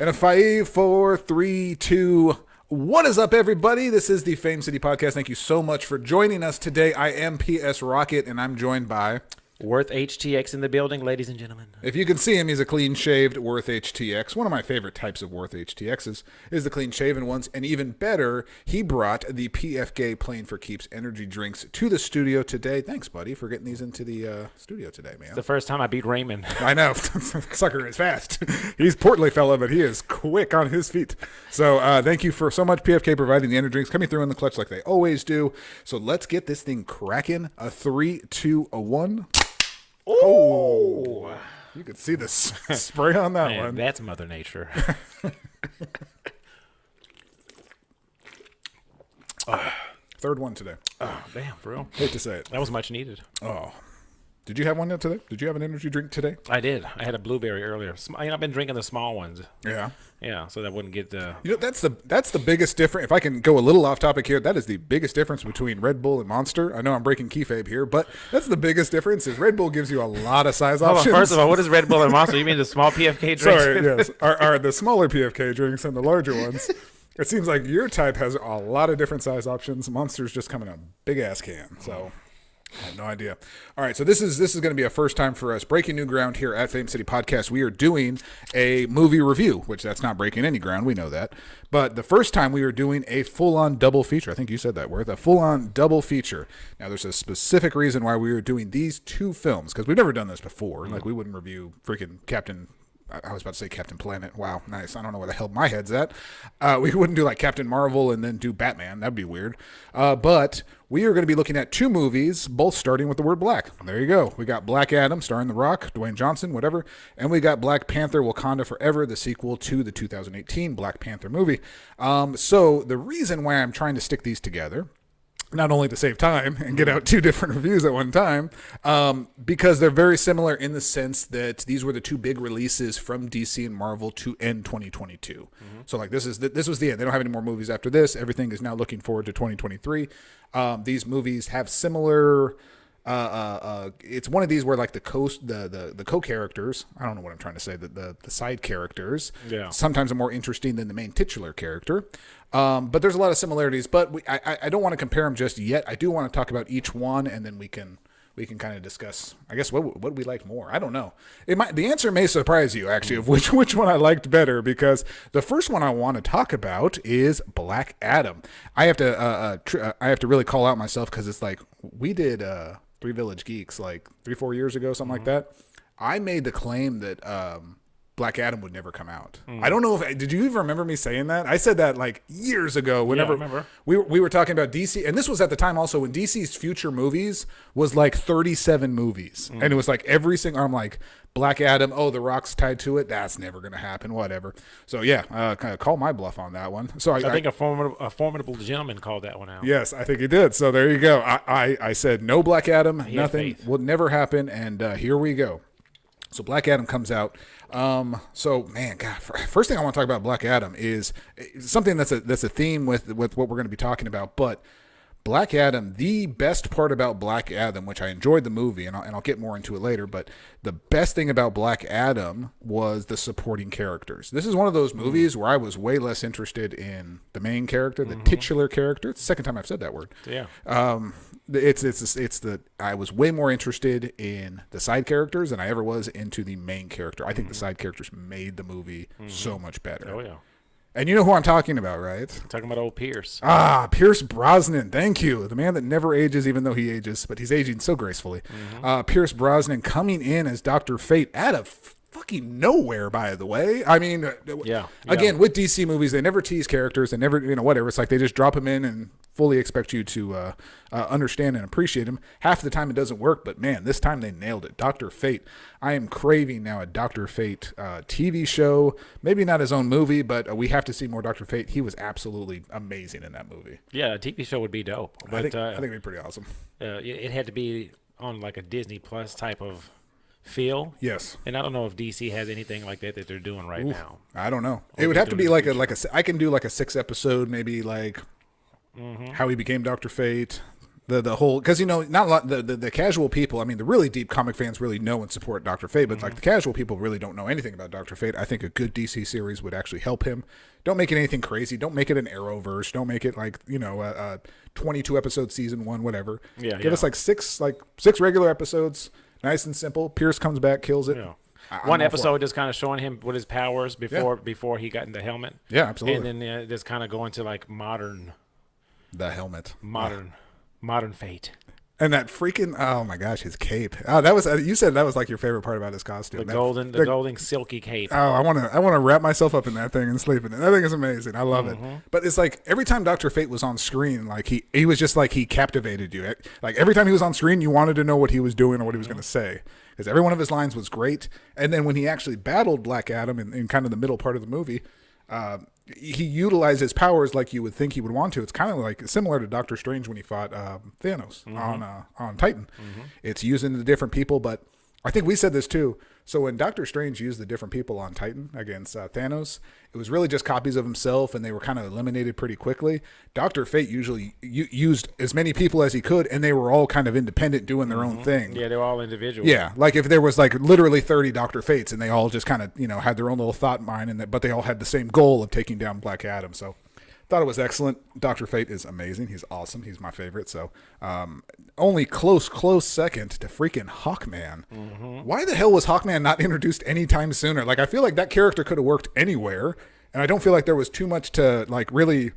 And a 5, 4, 3, 2. What is up, everybody? This is the Fame City Podcast. Thank you so much for joining us today. I am PS Rocket, and I'm joined by Worth HTX in the building, ladies and gentlemen. If you can see him, he's a clean-shaved Worth HTX. One of my favorite types of Worth HTXs is the clean-shaven ones. And even better, he brought the PFK Playing for Keeps energy drinks to the studio today. Thanks, buddy, for getting these into the studio today, man. It's the first time I beat Raymond. I know. Sucker is fast. He's a portly fella, but he is quick on his feet. So thank you for so much, PFK, providing the energy drinks, coming through in the clutch like they always do. So let's get this thing cracking. A 3, 2, a 1. Oh, you could see the spray on that one. That's Mother Nature. Third one today. Oh, damn, bro. Hate to say it. That was much needed. Oh. Did you have one today? Did you have an energy drink today? I did. I had a blueberry earlier. I've been drinking the small ones. Yeah. Yeah, so that wouldn't get the... You know, that's the biggest difference. If I can go a little off topic here, that is the biggest difference between Red Bull and Monster. I know I'm breaking kayfabe here, but that's the biggest difference is Red Bull gives you a lot of size options. First of all, what is Red Bull and Monster? You mean the small PFK drinks? Sorry, yes. Are the smaller PFK drinks and the larger ones. It seems like your type has a lot of different size options. Monster's just coming in a big-ass can, so... I have no idea. All right, so this is going to be a first time for us. Breaking new ground here at Fame City Podcast. We are doing a movie review, which that's not breaking any ground. We know that. But the first time we are doing a full-on double feature. I think you said that word. A full-on double feature. Now, there's a specific reason why we are doing these two films, because we've never done this before. Like, we wouldn't review freaking I was about to say Captain Planet. Wow, nice. I don't know where the hell my head's at. We wouldn't do like Captain Marvel and then do Batman. That'd be weird. But we are going to be looking at two movies, both starting with the word black. There you go. We got Black Adam, starring The Rock, Dwayne Johnson, whatever. And we got Black Panther, Wakanda Forever, the sequel to the 2018 Black Panther movie. So the reason why I'm trying to stick these together, not only to save time and get out two different reviews at one time, because they're very similar in the sense that these were the two big releases from DC and Marvel to end 2022. Mm-hmm. So like this was the end. They don't have any more movies after this. Everything is now looking forward to 2023. These movies have similar. It's one of these where like the co-characters, I don't know what I'm trying to say, the side characters, sometimes are more interesting than the main titular character. But there's a lot of similarities, but I don't want to compare them just yet. I do want to talk about each one, and then we can kind of discuss, I guess, what we like more. I don't know. The answer may surprise you, actually, of which one I liked better, because the first one I want to talk about is Black Adam. I have to really call out myself, because it's like we did Three Village Geeks like 3-4 years ago, something like that. I made the claim that Black Adam would never come out. I don't know did you even remember me saying that? I said that like years ago. Whenever I remember. We were talking about DC, and this was at the time also when DC's future movies was like 37 movies, and it was like every single. I'm like, Black Adam. Oh, The Rock's tied to it. That's never going to happen. Whatever. So yeah, kind of call my bluff on that one. So I think a formidable gentleman called that one out. Yes, I think he did. So there you go. I said no Black Adam. Nothing will never happen, and here we go. So Black Adam comes out. So man, God, first thing I want to talk about Black Adam is something that's a theme with what we're going to be talking about. But Black Adam, the best part about Black Adam, which I enjoyed the movie, and I'll get more into it later, but the best thing about Black Adam was the supporting characters. This is one of those movies where I was way less interested in the main character, the titular character. It's the second time I've said that word. Yeah. I was way more interested in the side characters than I ever was into the main character. I think the side characters made the movie so much better. Oh yeah. And you know who I'm talking about, right? Talking about old Pierce. Pierce Brosnan. Thank you. The man that never ages, even though he ages, but he's aging so gracefully. Pierce Brosnan coming in as Dr. Fate out of fucking nowhere, by the way. I mean, again, with DC movies, they never tease characters. They never, whatever. It's like they just drop them in and fully expect you to understand and appreciate them. Half the time it doesn't work, but man, this time they nailed it. Dr. Fate. I am craving now a Dr. Fate TV show. Maybe not his own movie, but we have to see more Dr. Fate. He was absolutely amazing in that movie. Yeah, a TV show would be dope. But, I think it'd be pretty awesome. It had to be on like a Disney Plus type of feel. Yes. And I don't know if DC has anything like that they're doing right now. I don't know. It would have to be like I can do like a 6 episode, maybe like how he became Dr. Fate, The whole, because not a lot, the casual people, I mean the really deep comic fans really know and support Dr. Fate, but like the casual people really don't know anything about Dr. Fate. I think a good DC series would actually help him. Don't make it anything crazy. Don't make it an Arrowverse. Don't make it like a 22 episode season 1, whatever. Give us like six regular episodes, nice and simple. Pierce comes back, kills it. Yeah. One episode just kind of showing him what his powers before he got in the helmet. Yeah, absolutely. And then just kind of going to like the helmet, modern Fate. And that freaking, oh my gosh, his cape. Oh, that was, you said that was like your favorite part about his costume. The golden silky cape. Oh, I want to wrap myself up in that thing and sleep in it. That thing is amazing. I love it. But it's like every time Dr. Fate was on screen, like he was just like, he captivated you. Like every time he was on screen, you wanted to know what he was doing or what he was going to say. Because every one of his lines was great. And then when he actually battled Black Adam in kind of the middle part of the movie, he utilized his powers like you would think he would want to. It's kind of like similar to Doctor Strange when he fought Thanos on Titan. It's using the different people, but I think we said this too. So when Doctor Strange used the different people on Titan against Thanos, it was really just copies of himself, and they were kind of eliminated pretty quickly. Dr. Fate usually used as many people as he could, and they were all kind of independent, doing their own thing. Yeah, they were all individuals. Yeah, like if there was like literally 30 Dr. Fates, and they all just kind of had their own little thought mind, but they all had the same goal of taking down Black Adam. So thought it was excellent. Dr. Fate is amazing. He's awesome. He's my favorite. So only close second to freaking Hawkman. Why the hell was Hawkman not introduced anytime sooner? Like, I feel like that character could have worked anywhere, and I don't feel like there was too much to like really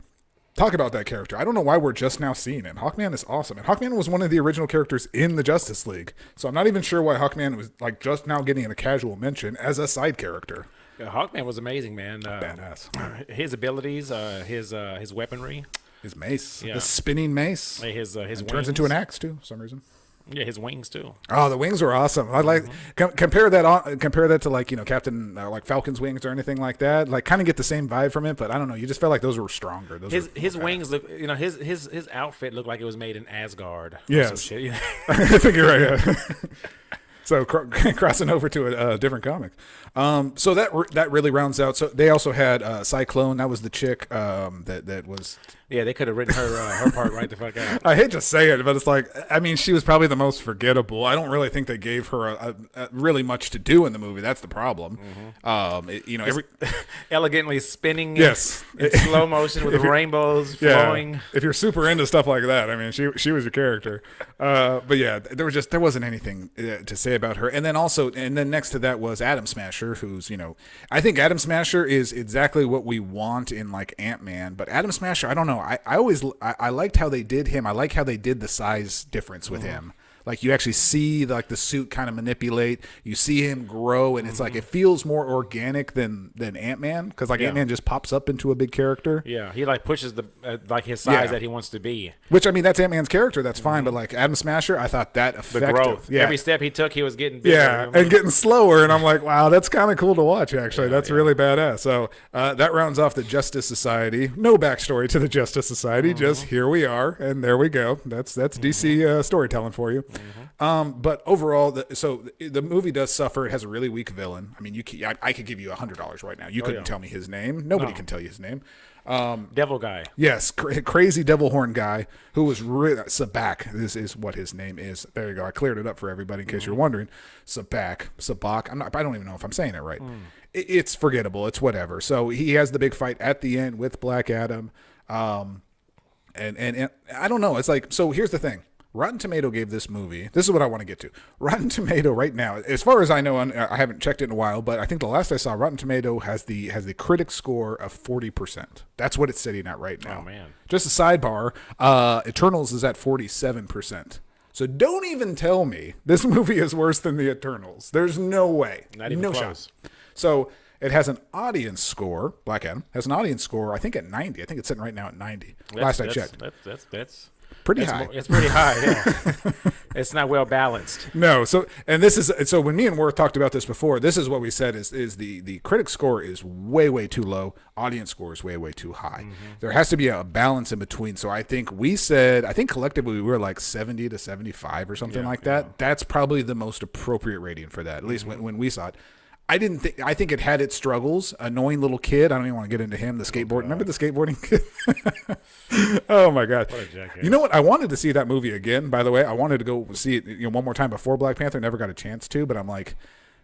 talk about that character. I don't know why we're just now seeing him. Hawkman is awesome, and Hawkman was one of the original characters in the Justice League. So I'm not even sure why Hawkman was like just now getting a casual mention as a side character. Hawkman was amazing, man. Badass. His abilities, his weaponry, his mace, the spinning mace. His wings. Turns into an axe too, for some reason. Yeah, his wings too. Oh, the wings were awesome. I like compare that to like Captain like Falcon's wings or anything like that. Like kind of get the same vibe from it, but I don't know. You just felt like those were stronger. His wings look, his outfit looked like it was made in Asgard. Yes, I think you're right. Yeah. So crossing over to a different comic. So that really rounds out. So they also had Cyclone. That was the chick that was. Yeah, they could have written her part right the fuck out. I hate to say it, but it's like, I mean, she was probably the most forgettable. I don't really think they gave her a really much to do in the movie. That's the problem. Elegantly spinning. Yes, in slow motion with the rainbows flowing. If you're super into stuff like that, I mean, she was your character. But yeah, there wasn't anything to say about her. And then next to that was Atom Smasher, who's I think Atom Smasher is exactly what we want in like Ant-Man. But Atom Smasher, I don't know. I liked how they did him. I like how they did the size difference with him. Like you actually see like the suit kind of manipulate. You see him grow, and it's like it feels more organic than Ant-Man, because like Ant-Man just pops up into a big character. Yeah, he like pushes the like his size that he wants to be. Which I mean, that's Ant-Man's character. That's fine, but like Atom Smasher, I thought that effective. The growth. Yeah. Every step he took, he was getting bigger. Yeah, and getting slower, and I'm like, wow, that's kind of cool to watch. Actually, that's really badass. So that rounds off the Justice Society. No backstory to the Justice Society. Just here we are, and there we go. That's DC storytelling for you. But overall, the movie does suffer. It has a really weak villain. I mean, I could give you $100 right now. You couldn't tell me his name. Nobody can tell you his name. Devil guy. Yes, crazy devil horn guy who was Sabak. This is what his name is. There you go. I cleared it up for everybody in case you're wondering. Sabak. I don't even know if I'm saying it right. It's forgettable. It's whatever. So he has the big fight at the end with Black Adam. And I don't know. It's like, so here's the thing. Rotten Tomato gave this movie, this is what I want to get to. Rotten Tomato right now, as far as I know, I haven't checked it in a while, but I think the last I saw, Rotten Tomato has the critic score of 40%. That's what it's sitting at right now. Oh, man. Just a sidebar, Eternals is at 47%. So don't even tell me this movie is worse than the Eternals. There's no way. Not even no close. shot. So it has an audience score, Black Adam, has an audience score, I think at 90. I think it's sitting right now at 90. Last I checked. That's pretty high. It's pretty high, yeah. It's not well balanced. No, so when me and Worth talked about this before, this is what we said is the critic score is way too low, audience score is way too high. There has to be a balance in between. So I think collectively we were like 70 to 75 or something like that. That's probably the most appropriate rating for that, at least when we saw it. I think it had its struggles. Annoying little kid. I don't even want to get into him. The skateboard. Remember the skateboarding kid? Oh my god. What a jackass. You know what? I wanted to see that movie again. By the way, I wanted to go see it one more time before Black Panther. Never got a chance to, but I'm like,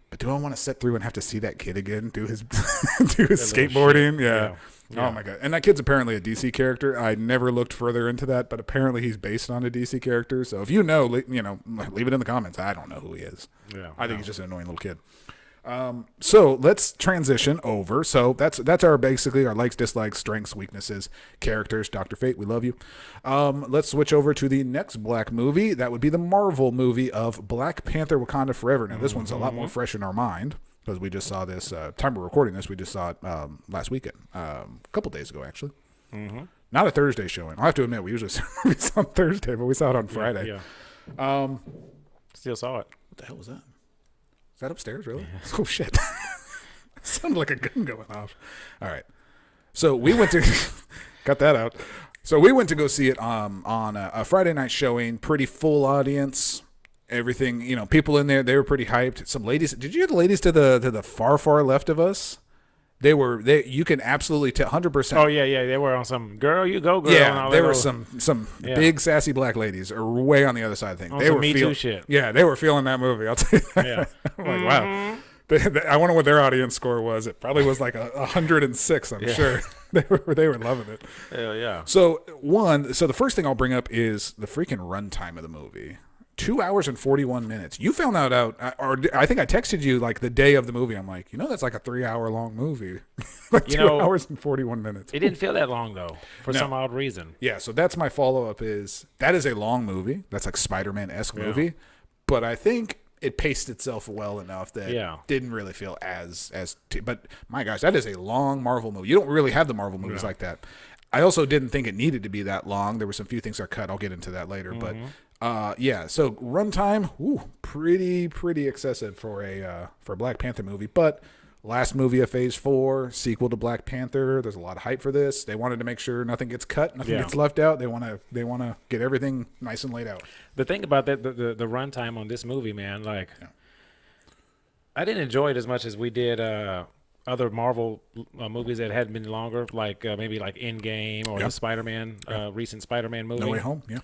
but do I want to sit through and have to see that kid again do his skateboarding? Yeah. Oh my god. And that kid's apparently a DC character. I never looked further into that, but apparently he's based on a DC character. So if you know, leave it in the comments. I don't know who he is. Yeah. I think he's just an annoying little kid. So let's transition over. So that's our basically our likes, dislikes, strengths, weaknesses, characters. Dr. Fate, we love you. Let's switch over to the next Black movie. That would be the Marvel movie of Black Panther: Wakanda Forever. Now this one's a lot more fresh in our mind because we just saw this. Time we're recording this, we just saw it last weekend, a couple days ago actually. Not a Thursday showing. I have to admit, we usually see movies on Thursday, but we saw it on Friday. Yeah. Still saw it. What the hell was that? Is that upstairs, really? Yeah. Oh, shit. Sounded like a gun going off. All right. So we went to... got that out. So we went to go see it on a Friday night showing. Pretty full audience. Everything, people in there, they were pretty hyped. Some ladies... Did you hear the ladies to the far left of us? You can absolutely tell 100%. Oh yeah, they were on some girl, you go girl. Yeah, there were some big sassy black ladies are way on the other side of things. They were Me Too shit. Yeah, they were feeling that movie. I'll tell you that. Yeah. I'm like, wow. I wonder what their audience score was. It probably was like 106. I'm sure they were loving it. Hell yeah. So the first thing I'll bring up is the freaking runtime of the movie. 2 hours and 41 minutes. You found that out, or I think I texted you like the day of the movie. I'm like, that's like a 3 hour long movie. Like 2 hours and 41 minutes. It didn't feel that long though, for some odd reason. Yeah, so that's my follow up is that is a long movie. That's like Spider-Man-esque movie. But I think it paced itself well enough that didn't really feel but my gosh, that is a long Marvel movie. You don't really have the Marvel movies like that. I also didn't think it needed to be that long. There were some few things that cut. I'll get into that later, but so runtime, pretty excessive for a Black Panther movie. But last movie of Phase 4, sequel to Black Panther. There's a lot of hype for this. They wanted to make sure nothing gets cut, nothing gets left out. They want to get everything nice and laid out. The thing about that, the runtime on this movie, man, I didn't enjoy it as much as we did other Marvel movies that had been longer, like maybe like Endgame or the Spider-Man, recent Spider-Man movie. No Way Home, yeah.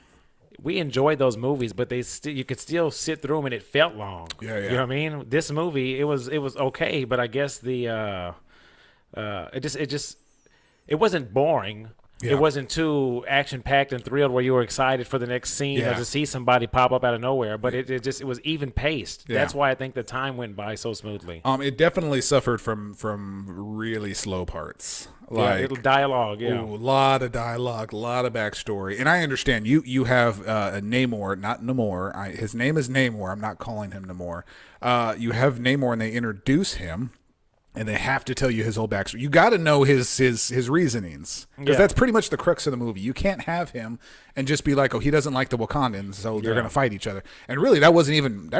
We enjoyed those movies, but you could still sit through them and it felt long. Yeah. You know what I mean? This movie, it was okay, but I guess it wasn't boring. Yeah. It wasn't too action packed and thrilled where you were excited for the next scene or to see somebody pop up out of nowhere. But it was even paced. Yeah. That's why I think the time went by so smoothly. It definitely suffered from really slow parts. Like little dialogue, a lot of dialogue, a lot of backstory. And I understand you have Namor, not Namor. His name is Namor. I'm not calling him Namor. You have Namor, and they introduce him, and they have to tell you his whole backstory. You got to know his reasonings, because that's pretty much the crux of the movie. You can't have him and just be like, oh, he doesn't like the Wakandans, so they're going to fight each other. And really, that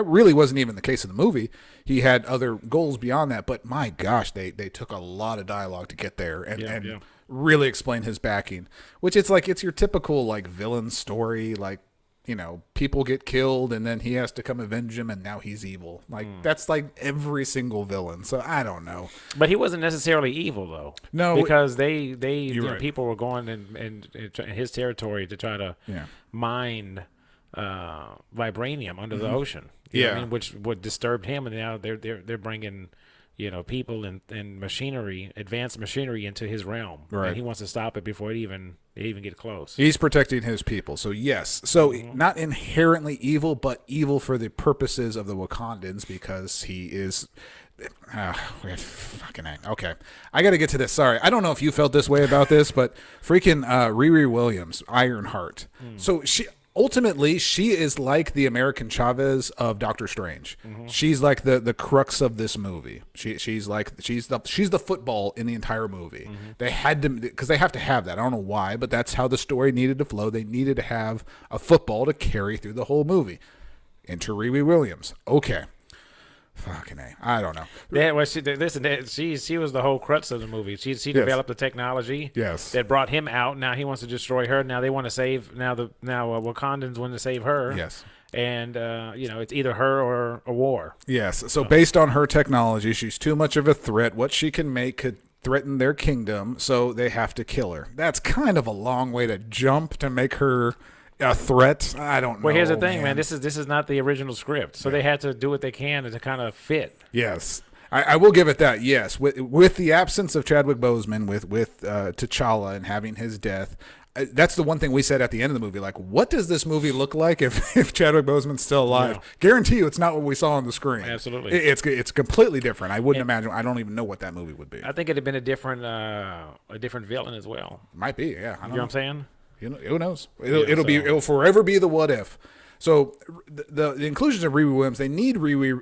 really wasn't even the case of the movie. He had other goals beyond that. But my gosh, they took a lot of dialogue to get there and really explain his backing. Which it's your typical like villain story, like, people get killed and then he has to come avenge him and now he's evil. Like that's like every single villain. So I don't know. But he wasn't necessarily evil though. No, because people were going in his territory to try to mine vibranium under the ocean. You know what I mean? Which would disturbed him, and now they're bringing people and machinery, advanced machinery into his realm. Right. And he wants to stop it before it even get close. He's protecting his people. So yes. So not inherently evil, but evil for the purposes of the Wakandans, because he is okay. I got to get to this. Sorry. I don't know if you felt this way about this, but freaking Riri Williams, Ironheart. So ultimately, she is like the American Chavez of Doctor Strange. She's like the crux of this movie. She's the football in the entire movie. They had to, because they have to have that. I don't know why, but that's how the story needed to flow. They needed to have a football to carry through the whole movie. Enter Riri Williams. Okay. Fucking A. I don't know. Yeah, well, she was the whole crux of the movie. She developed the technology that brought him out. Now he wants to destroy her. Now they want to save. Now Wakandans want to save her. Yes. and it's either her or a war. Yes. So based on her technology, she's too much of a threat. What she can make could threaten their kingdom, so they have to kill her. That's kind of a long way to jump to make her a threat. I don't know. Well, here's the thing, man. This is not the original script, so they had to do what they can to kind of fit. Yes. I will give it that. Yes, with the absence of Chadwick Boseman, with T'Challa and having his death, that's the one thing we said at the end of the movie. Like, what does this movie look like if Chadwick Boseman's still alive? Yeah. Guarantee you, it's not what we saw on the screen. Absolutely, it's completely different. I wouldn't imagine. I don't even know what that movie would be. I think it'd have been a different villain as well. Might be. Yeah, you know what I'm saying? Who knows? It'll forever be the what if. So the inclusions of Riri Williams, they need Riri.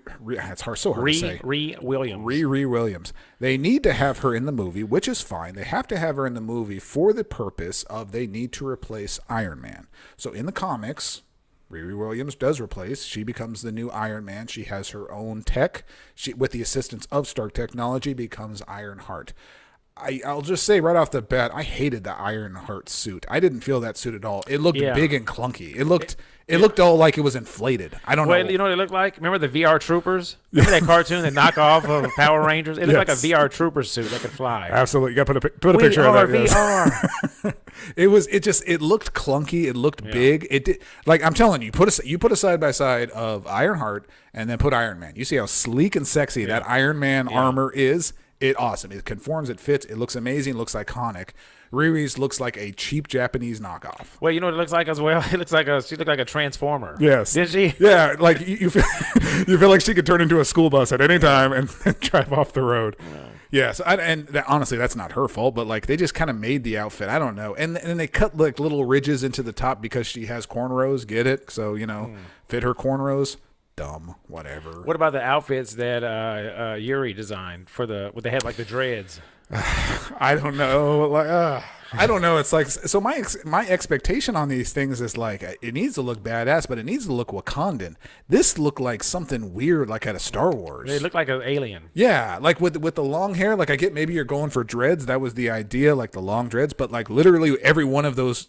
It's so hard to say. Riri Williams. They need to have her in the movie, which is fine. They have to have her in the movie for the purpose of they need to replace Iron Man. So in the comics, Riri Williams does replace. She becomes the new Iron Man. She has her own tech. She, with the assistance of Stark Technology, becomes Ironheart. I'll just say right off the bat, I hated the Ironheart suit. I didn't feel that suit at all. It looked big and clunky. It looked all like it was inflated. I don't know. You know what it looked like? Remember the VR Troopers? Remember that cartoon, the knockoff of Power Rangers? It looked like a VR Trooper suit that could fly. Absolutely. You got to put a picture of that. VR. It looked clunky. It looked big. It did, like I'm telling you, put a side by side of Ironheart and then put Iron Man. You see how sleek and sexy that Iron Man armor is. It's awesome. It conforms. It fits. It looks amazing. It looks iconic. Riri's looks like a cheap Japanese knockoff. Well, you know what it looks like as well? She looked like a transformer. Yes. Did she? Yeah, like you feel like she could turn into a school bus at any time and drive off the road. Yeah. Yes, honestly, that's not her fault, but like they just kind of made the outfit. I don't know. And they cut like little ridges into the top because she has cornrows. Get it? So, fit her cornrows. Dumb, whatever. What about the outfits that Yuri designed they had like the dreads? I don't know. I don't know. It's like, so my expectation on these things is like, it needs to look badass, but it needs to look Wakandan. This looked like something weird, like out of Star Wars. They look like an alien. Yeah, like with the long hair. Like I get maybe you're going for dreads. That was the idea, like the long dreads. But like literally every one of those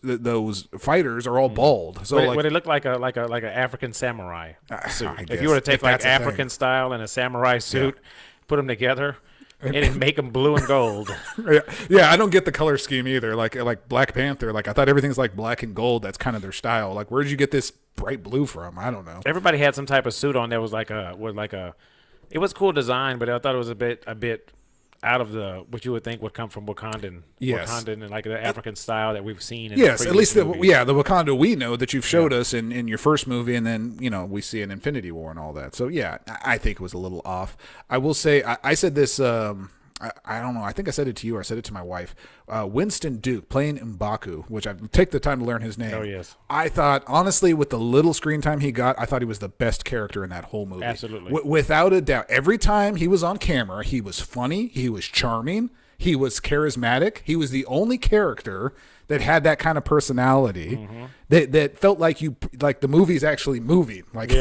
fighters are all bald. So would it look like an African samurai suit? If you were to take like African style and a samurai suit, put them together. And make them blue and gold. Yeah, I don't get the color scheme either. Like Black Panther, like I thought everything's like black and gold. That's kind of their style. Like, where did you get this bright blue from? I don't know. Everybody had some type of suit on that was it was cool design, but I thought it was a bit out of what you would think would come from Wakandan. Yes. Wakandan and like the African style that we've seen. Yes, at least the Wakanda we know that you've showed us in your first movie, and then we see in Infinity War and all that. So yeah, I think it was a little off. I will say I said this. I don't know. I think I said it to you or I said it to my wife. Winston Duke playing M'Baku, which I take the time to learn his name. Oh, yes. I thought, honestly, with the little screen time he got, I thought he was the best character in that whole movie. Absolutely. Without a doubt. Every time he was on camera, he was funny. He was charming. He was charismatic. He was the only character that had that kind of personality that felt like the movie's actually moving. Like,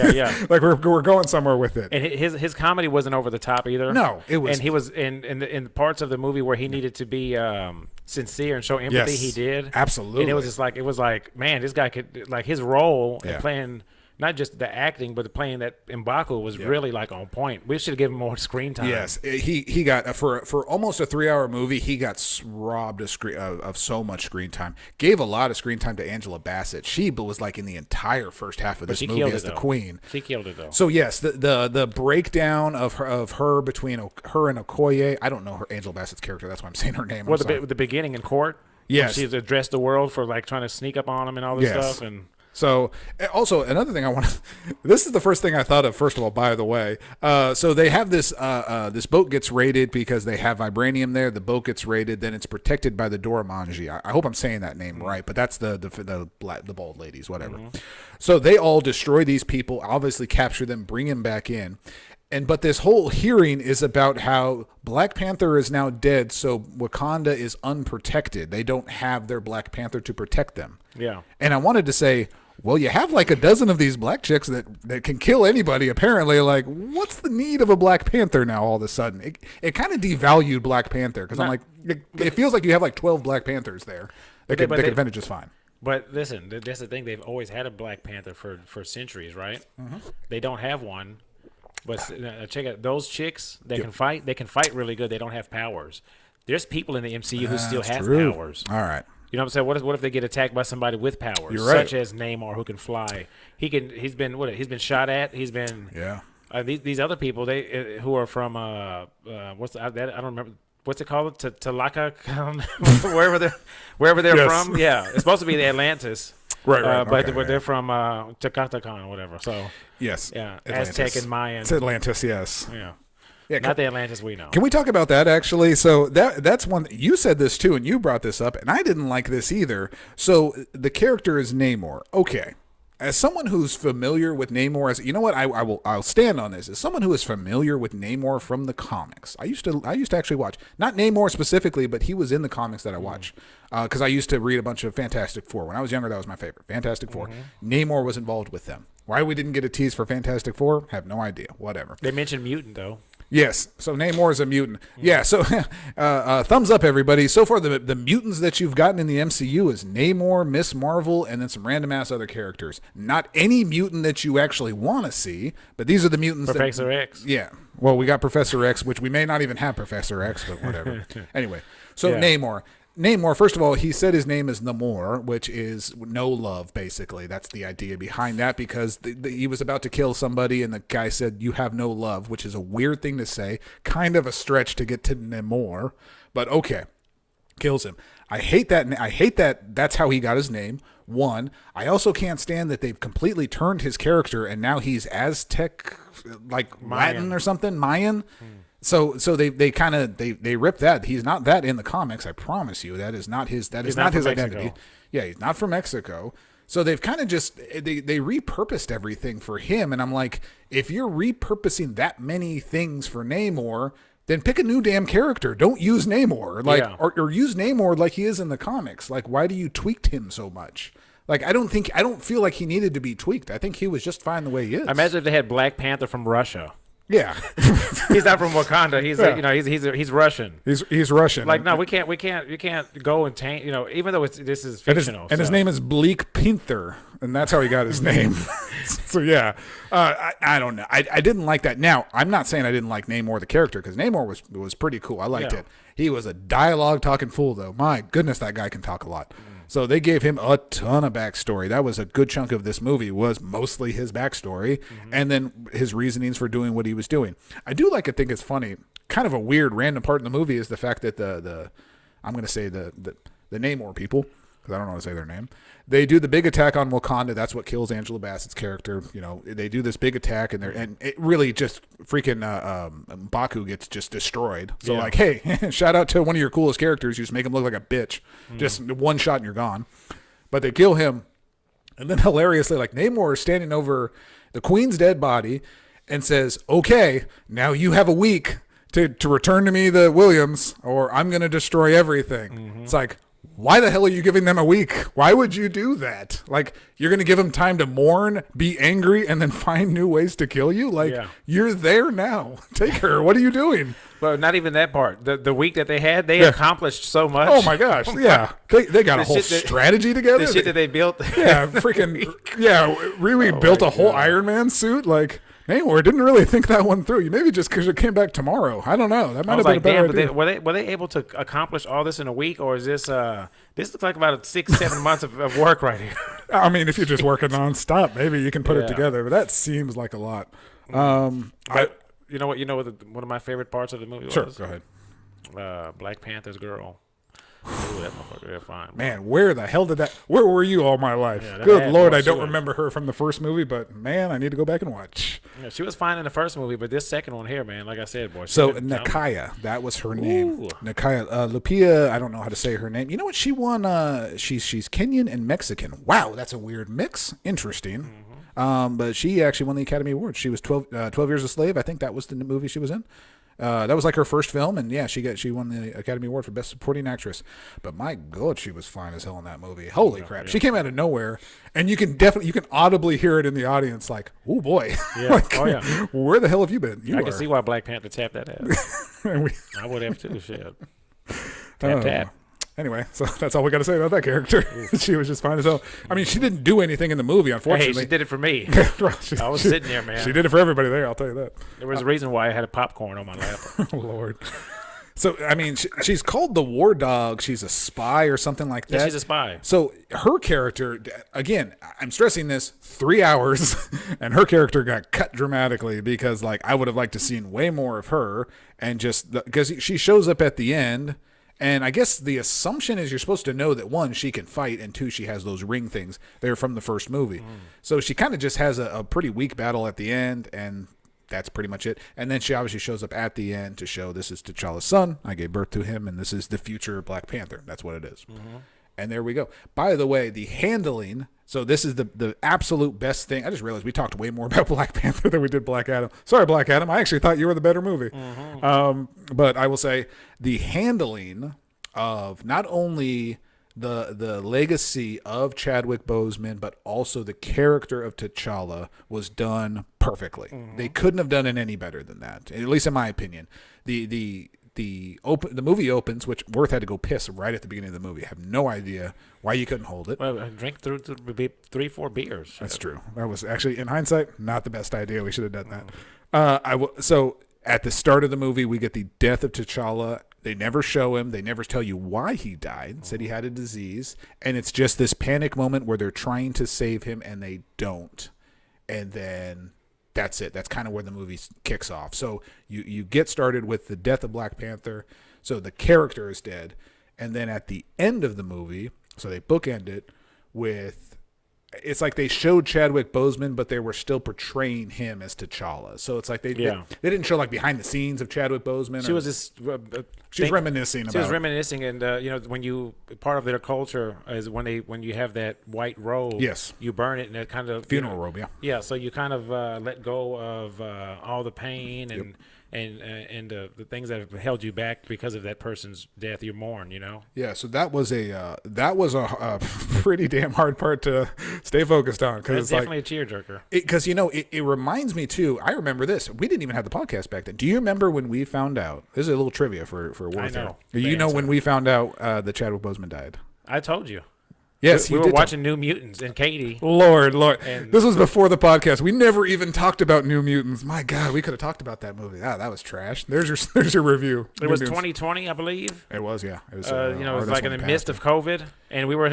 like we're going somewhere with it. And his comedy wasn't over the top either. No, it was. And he was in parts of the movie where he needed to be sincere and show empathy. Yes, he did absolutely. And it was like man, this guy could like his role in playing. Not just the acting, but the playing that M'Baku was really like on point. We should give him more screen time. Yes, he got for almost a 3-hour movie. He got robbed of so much screen time. Gave a lot of screen time to Angela Bassett. She was like in the entire first half of this movie as the queen. She killed it though. So yes, the breakdown of her between her and Okoye. I don't know her Angela Bassett's character. That's why I'm saying her name. Well, the beginning in court. Yes, she's addressed the world for like trying to sneak up on him and all this stuff and. So, also, another thing I want to... This is the first thing I thought of, first of all, by the way. So, they have this... this boat gets raided because they have vibranium there. The boat gets raided. Then it's protected by the Doromanji. I hope I'm saying that name right, but that's the bald ladies, whatever. Mm-hmm. So, they all destroy these people, obviously capture them, bring them back in. But this whole hearing is about how Black Panther is now dead, so Wakanda is unprotected. They don't have their Black Panther to protect them. Yeah. And I wanted to say... Well, you have like a dozen of these black chicks that can kill anybody, apparently. Like, what's the need of a Black Panther now all of a sudden? It kind of devalued Black Panther because I'm like, it feels like you have like 12 Black Panthers there that could defend it just fine. But listen, that's the thing. They've always had a Black Panther for centuries, right? Mm-hmm. They don't have one. But check out those chicks that can fight. They can fight really good. They don't have powers. There's people in the MCU who still have powers. All right. You know what I'm saying? What if they get attacked by somebody with powers, You're right. such as Namor, who can fly? He's been shot at. He's been these other people who are from I don't remember. What's it called? Talaka, wherever they're from. Yeah, it's supposed to be the Atlantis. Right. But they're from Tacatacan or whatever. So yes, yeah, Atlantis. Aztec and Mayan. It's Atlantis. Yes. Yeah, not the Atlantis we know. Can we talk about that actually? So that's one. You said this too, and you brought this up, and I didn't like this either. So the character is Namor. Okay. As someone who's familiar with Namor, you know what? I'll stand on this. As someone who is familiar with Namor from the comics, I used to actually watch, not Namor specifically, but he was in the comics that I watched because I used to read a bunch of Fantastic Four when I was younger. That was my favorite, Fantastic Four. Namor was involved with them. Why we didn't get a tease for Fantastic Four? Have no idea. Whatever. They mentioned mutant though. Yes, so Namor is a mutant. Yeah, so thumbs up, everybody. So far, the mutants that you've gotten in the MCU is Namor, Miss Marvel, and then some random-ass other characters. Not any mutant that you actually want to see, but these are the mutants. Professor X. Yeah, well, we got Professor X, which we may not even have Professor X, but whatever. Anyway, so Namor. Namor, first of all, he said his name is Namor, which is no love, basically. That's the idea behind that, because he was about to kill somebody, and the guy said, you have no love, which is a weird thing to say. Kind of a stretch to get to Namor, but okay. Kills him. I hate that that's how he got his name. One, I also can't stand that they've completely turned his character, and now he's Aztec, like Mayan. Latin or something, Mayan. So they ripped that. He's not that in the comics. I promise you. That is not his. That is not his identity. Mexico. Yeah, he's not from Mexico. So they've kind of just they repurposed everything for him. And I'm like, if you're repurposing that many things for Namor, then pick a new damn character. Don't use Namor or use Namor like he is in the comics. Like, why do you tweaked him so much? Like, I don't feel like he needed to be tweaked. I think he was just fine the way he is. Imagine if they had Black Panther from Russia. Yeah, he's not from Wakanda. He's Russian. He's Russian. Like, no, you can't go and taint. Even though this is fictional. And his name is Bleak Panther, and that's how he got his name. So yeah, I don't know. I didn't like that. Now, I'm not saying I didn't like Namor the character, because Namor was pretty cool. I liked it. He was a dialogue talking fool, though. My goodness, that guy can talk a lot. So they gave him a ton of backstory. That was a good chunk of this movie, was mostly his backstory, and then his reasonings for doing what he was doing. I do think it's funny. Kind of a weird random part in the movie is the fact that I'm going to say the Namor people, because I don't know how to say their name. They do the big attack on Wakanda. That's what kills Angela Bassett's character. You know, they do this big attack, and it really just freaking Baku gets just destroyed. So hey, shout out to one of your coolest characters. You just make him look like a bitch. Just one shot and you're gone. But they kill him, and then hilariously, Namor is standing over the Queen's dead body and says, "Okay, now you have a week to return to me the Williams, or I'm going to destroy everything." It's like, why the hell are you giving them a week? Why would you do that? You're going to give them time to mourn, be angry, and then find new ways to kill you? You're there now. Take her. What are you doing? But not even that part. The week that they had, they accomplished so much. Oh, my gosh. Yeah. They got a whole strategy together. The shit that they built. Yeah, really built a whole Iron Man suit. Namor didn't really think that one through. Maybe just because it came back tomorrow. I don't know. That might have been a better idea. Were they able to accomplish all this in a week, or is this this looks like about 6-7 months of work right here? I mean, if you're just working nonstop, maybe you can put it together. But that seems like a lot. You know what? One of my favorite parts of the movie was? Sure, go ahead. Black Panther's girl. Ooh, that motherfucker, they're fine. Man, where the hell where were you all my life? Yeah, Good Lord, I don't remember her from the first movie, but man, I need to go back and watch. Yeah, she was fine in the first movie, but this second one here, man, like I said, boy. So Nakia, that was her name. Nakia, Lupia, I don't know how to say her name. You know what? She won. She's Kenyan and Mexican. Wow, that's a weird mix. Interesting. But she actually won the Academy Award. She was 12 Years a Slave. I think that was the movie she was in. That was her first film, and she won the Academy Award for Best Supporting Actress. But my God, she was fine as hell in that movie. Holy crap. She came out of nowhere, and you can audibly hear it in the audience, oh boy. Yeah. Where the hell have you been? I can see why Black Panther tapped that ass. I would have too, shit. Tap. Anyway, so that's all we got to say about that character. She was just fine as hell. I mean, she didn't do anything in the movie, unfortunately. Hey, she did it for me. I was sitting there, man. She did it for everybody there, I'll tell you that. There was a reason why I had a popcorn on my lap. Oh, Lord. So, I mean, she's called the War Dog. She's a spy or something like that. Yeah, she's a spy. So her character, again, I'm stressing this, 3 hours, and her character got cut dramatically because, like, I would have liked to seen way more of her, and just because she shows up at the end. And I guess the assumption is you're supposed to know that, one, she can fight, and two, she has those ring things. They're from the first movie. So she kind of just has a pretty weak battle at the end, and that's pretty much it. And then she obviously shows up at the end to show this is T'Challa's son. I gave birth to him, and this is the future Black Panther. That's what it is. And there we go. By the way, the handling, so this is the absolute best thing. I just realized we talked way more about Black Panther than we did Black Adam. Sorry, Black Adam. I actually thought you were the better movie. But I will say the handling of not only the legacy of Chadwick Boseman, but also the character of T'Challa was done perfectly. They couldn't have done it any better than that, at least in my opinion. The movie opens, which Worth had to go piss right at the beginning of the movie. I have no idea why you couldn't hold it. Well, I drank through 3-4 beers. That's true. That was actually, in hindsight, not the best idea. We should have done that. So at the start of the movie, we get the death of T'Challa. They never show him. They never tell you why he died. Said he had a disease. And it's just this panic moment where they're trying to save him and they don't. And then that's it. That's kind of where the movie kicks off. So you get started with the death of Black Panther. So the character is dead. And then at the end of the movie, so they bookend it with, it's like they showed Chadwick Boseman, but they were still portraying him as T'Challa. So it's like they didn't show like behind the scenes of Chadwick Boseman. She was just she was reminiscing. She was reminiscing, and when you part of their culture is when you have that white robe. Yes, you burn it, and that kind of funeral robe. Yeah. Yeah, so you kind of let go of all the pain and. And the things that have held you back because of that person's death, you mourn, Yeah, so that was a pretty damn hard part to stay focused on. That's definitely a tearjerker. Because it reminds me too. I remember this. We didn't even have the podcast back then. Do you remember when we found out? This is a little trivia for Worth. I know. You know when we found out that Chadwick Boseman died? I told you. Yes, we were watching New Mutants, and Katie. Lord. And this was before the podcast. We never even talked about New Mutants. My God, we could have talked about that movie. That was trash. There's your review. It was 2020, I believe. It was, yeah. It was. It was like in the midst of COVID, and we were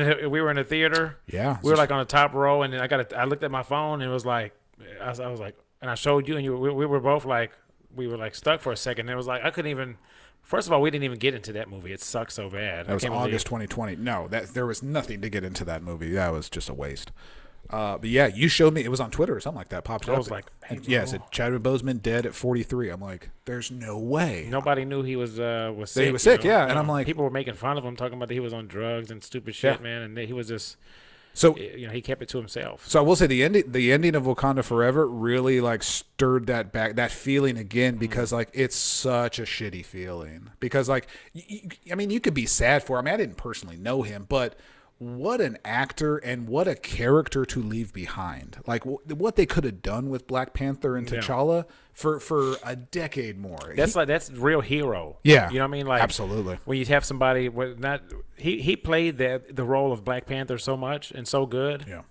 in a theater. Yeah, we were like on the top row, and then I looked at my phone, and it was like, I was like, and I showed you, and we were both like, we were like stuck for a second. And it was like I couldn't even. First of all, we didn't even get into that movie. It sucked so bad. That was August 2020. No, there was nothing to get into that movie. That was just a waste. But yeah, you showed me. It was on Twitter or something like that. Popped up. I was like, hey, yeah, it said Chadwick Boseman dead at 43. I'm like, there's no way. Nobody knew he was sick. He was sick, yeah. And I'm like, people were making fun of him, talking about that he was on drugs and stupid shit, man. And he was just. So he kept it to himself. So I will say the ending of Wakanda Forever really like stirred that feeling again, because like it's such a shitty feeling, because like I mean you could be sad for him. I didn't personally know him, but what an actor and what a character to leave behind. Like what they could have done with Black Panther and T'Challa for a decade more. That's real hero. Yeah, you know what I mean. Like absolutely. When you have somebody he played the role of Black Panther so much and so good. Yeah.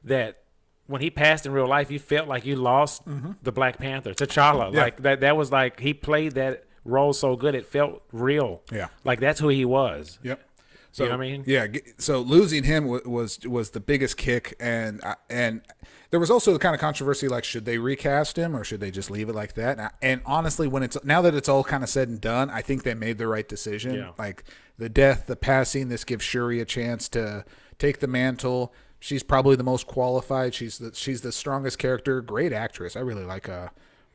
That when he passed in real life, you felt like you lost the Black Panther, T'Challa. Yeah. Like that was like he played that role so good it felt real. Yeah. Like that's who he was. Yep. So, you know what I mean? Yeah. So losing him was the biggest kick, and there was also the kind of controversy like, should they recast him or should they just leave it like that? And honestly, now that it's all kind of said and done, I think they made the right decision. Yeah. Like the death, the passing, this gives Shuri a chance to take the mantle. She's probably the most qualified. She's the strongest character. Great actress. I really like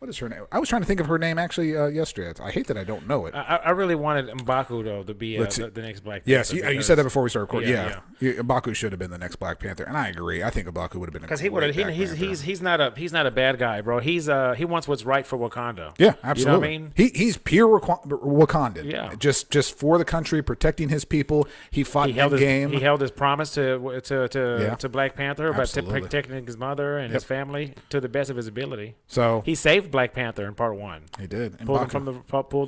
what is her name? I was trying to think of her name actually yesterday. I hate that I don't know it. I really wanted M'Baku though to be the next Black Panther. Yes, you said that before we started recording. Yeah. M'Baku should have been the next Black Panther, and I agree. I think M'Baku would have been because he's not a bad guy, bro. He wants what's right for Wakanda. Yeah, absolutely. You know what I mean? He's pure Wakandan. Yeah, just for the country, protecting his people. He fought in game. He held his promise to Black Panther about absolutely. protecting his mother and his family to the best of his ability. So he saved saved Black Panther in part 1. He did. Pulled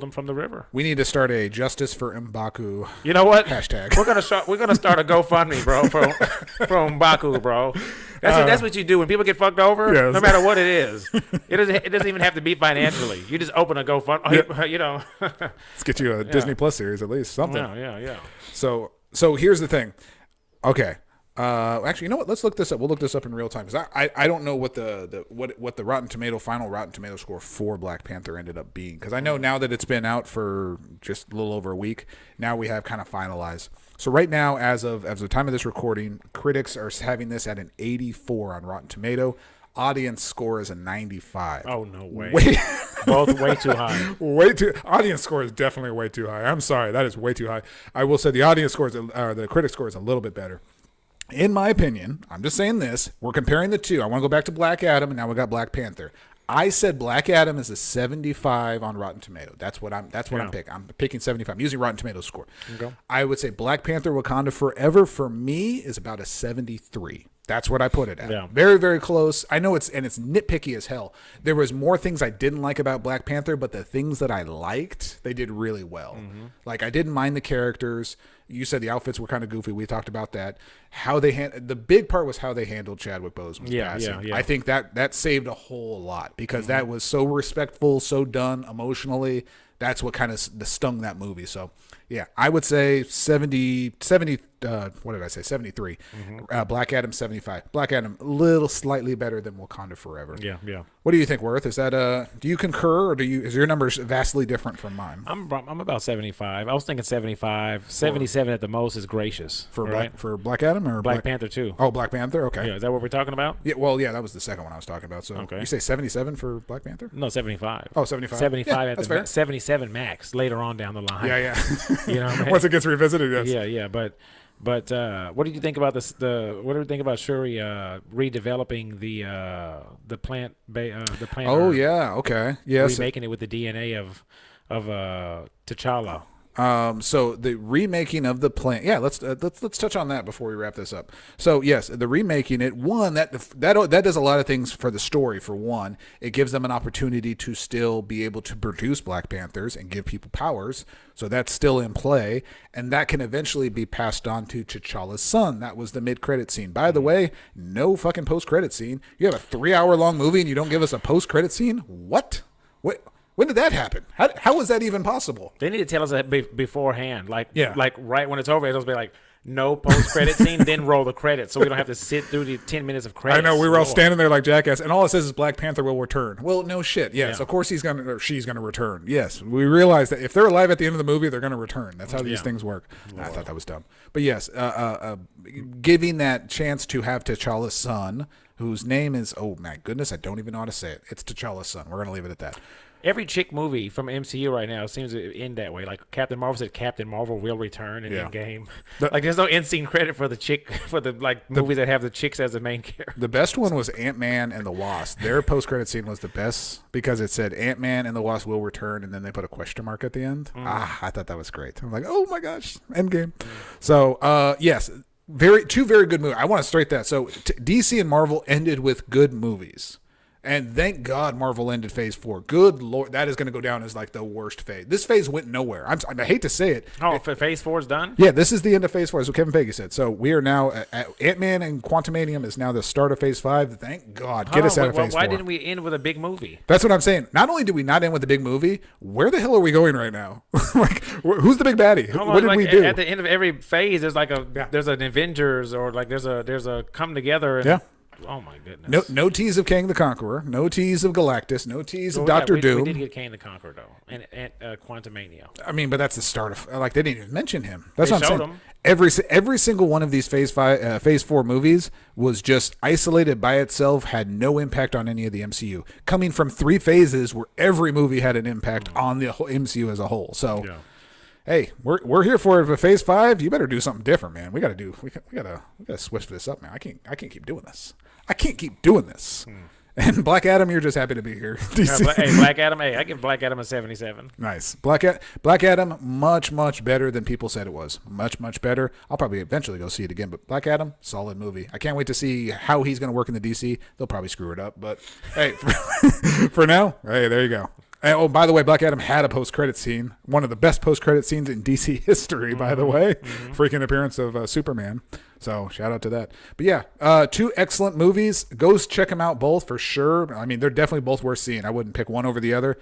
him from the river. We need to start a Justice for M'Baku. You know what? Hashtag. We're gonna start a GoFundMe, bro, for M'Baku, bro. That's what you do when people get fucked over. Yes. No matter what it is, it doesn't even have to be financially. You just open a GoFundMe. You know. Let's get you a Disney Plus series at least, something. Yeah. So here's the thing. Okay. Actually, you know what? Let's look this up. We'll look this up in real time because I don't know what the final Rotten Tomato score for Black Panther ended up being, because I know now that it's been out for just a little over a week, now we have kind of finalized. So right now, as of the time of this recording, critics are having this at an 84 on Rotten Tomato. Audience score is a 95. Oh, no way. Both way too high. Audience score is definitely way too high. I'm sorry, that is way too high. I will say the audience score the critic score is a little bit better. In my opinion, I'm just saying this. We're comparing the two. I want to go back to Black Adam, and now we got Black Panther. I said Black Adam is a 75 on Rotten Tomato. That's what I'm picking. I'm picking 75. I'm using Rotten Tomatoes score. Okay. I would say Black Panther Wakanda Forever for me is about a 73. That's what I put it at. Yeah. Very, very close. I know it's nitpicky as hell. There was more things I didn't like about Black Panther, but the things that I liked, they did really well. Mm-hmm. Like, I didn't mind the characters. You said the outfits were kind of goofy. We talked about that. The big part was how they handled Chadwick Boseman's passing. Yeah. I think that saved a whole lot, because that was so respectful, so done emotionally. That's what kind of stung that movie. So, yeah, I would say 70 what did I say? 73. Mm-hmm. Black Adam 75. Black Adam a little slightly better than Wakanda Forever. Yeah. What do you think, Worth? Is that do you concur, or is your numbers vastly different from mine? I'm about 75. I was thinking 75. 77 at the most is gracious. For right? Black Adam or Black Panther too. Oh, Black Panther. Okay. Yeah, is that what we're talking about? Yeah. Well, yeah, that was the second one I was talking about. So okay. You say 77 for Black Panther? No, 75. Oh, 75. 75 at the 77 max later on down the line. Yeah. You know what I mean? Once it gets revisited, yes. Yeah. But what did you think about this? What do you think about Shuri redeveloping the plant? The plant. Oh yeah. Okay. Yes. Remaking it with the DNA of T'Challa. So the remaking of the plant. Yeah, let's touch on that before we wrap this up. So yes, the remaking it. One that does a lot of things for the story. For one, it gives them an opportunity to still be able to produce Black Panthers and give people powers. So that's still in play, and that can eventually be passed on to T'Challa's son. That was the mid-credit scene. By the way, no fucking post-credit scene. You have a 3-hour-long movie and you don't give us a post-credit scene? What? When did that happen? How was that even possible? They need to tell us that beforehand. Like right when it's over, it'll be like, no post-credit scene, then roll the credits, so we don't have to sit through the 10 minutes of credits. I know, we were all standing there like jackass, and all it says is Black Panther will return. Well, no shit. Yes, of course she's going to return. Yes, we realize that if they're alive at the end of the movie, they're going to return. That's how these things work. I thought that was dumb. But yes, giving that chance to have T'Challa's son, whose name is, oh my goodness, I don't even know how to say it. It's T'Challa's son. We're going to leave it at that. Every chick movie from MCU right now seems to end that way. Like Captain Marvel said, Captain Marvel will return in Endgame. Like there's no end scene credit for the movies that have the chicks as the main character. The best one was Ant-Man and the Wasp. Their post-credit scene was the best because it said Ant-Man and the Wasp will return, and then they put a question mark at the end. I thought that was great. I'm like, oh my gosh, Endgame. So yes, two very good movies. I want to straight that. So DC and Marvel ended with good movies. And thank God Marvel ended Phase 4. Good Lord, that is going to go down as like the worst phase. This phase went nowhere. I hate to say it. Oh, Phase 4 is done? Yeah, this is the end of Phase 4, as Kevin Feige said. So we are now, Ant-Man and Quantumanium is now the start of Phase 5. Thank God. Get us out of Phase 4. Why didn't we end with a big movie? That's what I'm saying. Not only did we not end with a big movie, where the hell are we going right now? Like, who's the big baddie? What did we do? At the end of every phase, there's like there's an Avengers, or like there's a come together. And, oh my goodness! No tease of Kang the Conqueror, no tease of Galactus, no tease of Doctor Doom. We did get Kang the Conqueror though, and Quantumania. I mean, but that's the start of they didn't even mention him. That's what I'm saying. Him. Every single one of these Phase 4 movies was just isolated by itself, had no impact on any of the MCU. Coming from 3 phases where every movie had an impact on the whole MCU as a whole. So. Yeah. Hey, we're here for it. For Phase 5, you better do something different, man. We gotta switch this up, man. I can't keep doing this. And Black Adam, you're just happy to be here. DC. Hey, Black Adam. Hey, I give Black Adam a 77. Nice. Black Adam, much better than people said it was. Much better. I'll probably eventually go see it again. But Black Adam, solid movie. I can't wait to see how he's going to work in the DC. They'll probably screw it up. But hey, for now, hey, there you go. And, oh, by the way, Black Adam had a post-credit scene. One of the best post-credit scenes in DC history, by the way. Freaking appearance of Superman. So shout out to that. But yeah, 2 excellent movies. Go check them out both for sure. I mean, they're definitely both worth seeing. I wouldn't pick one over the other.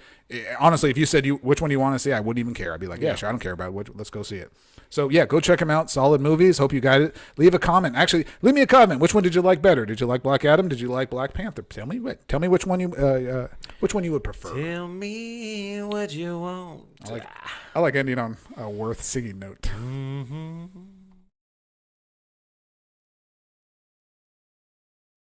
Honestly, if you said which one you want to see, I wouldn't even care. I'd be like, yeah, sure, I don't care about it. Let's go see it. So yeah, go check them out. Solid movies. Hope you got it. Leave a comment. Actually, leave me a comment. Which one did you like better? Did you like Black Adam? Did you like Black Panther? Tell me which one you would prefer. Tell me what you want. I like ending on a worth singing note.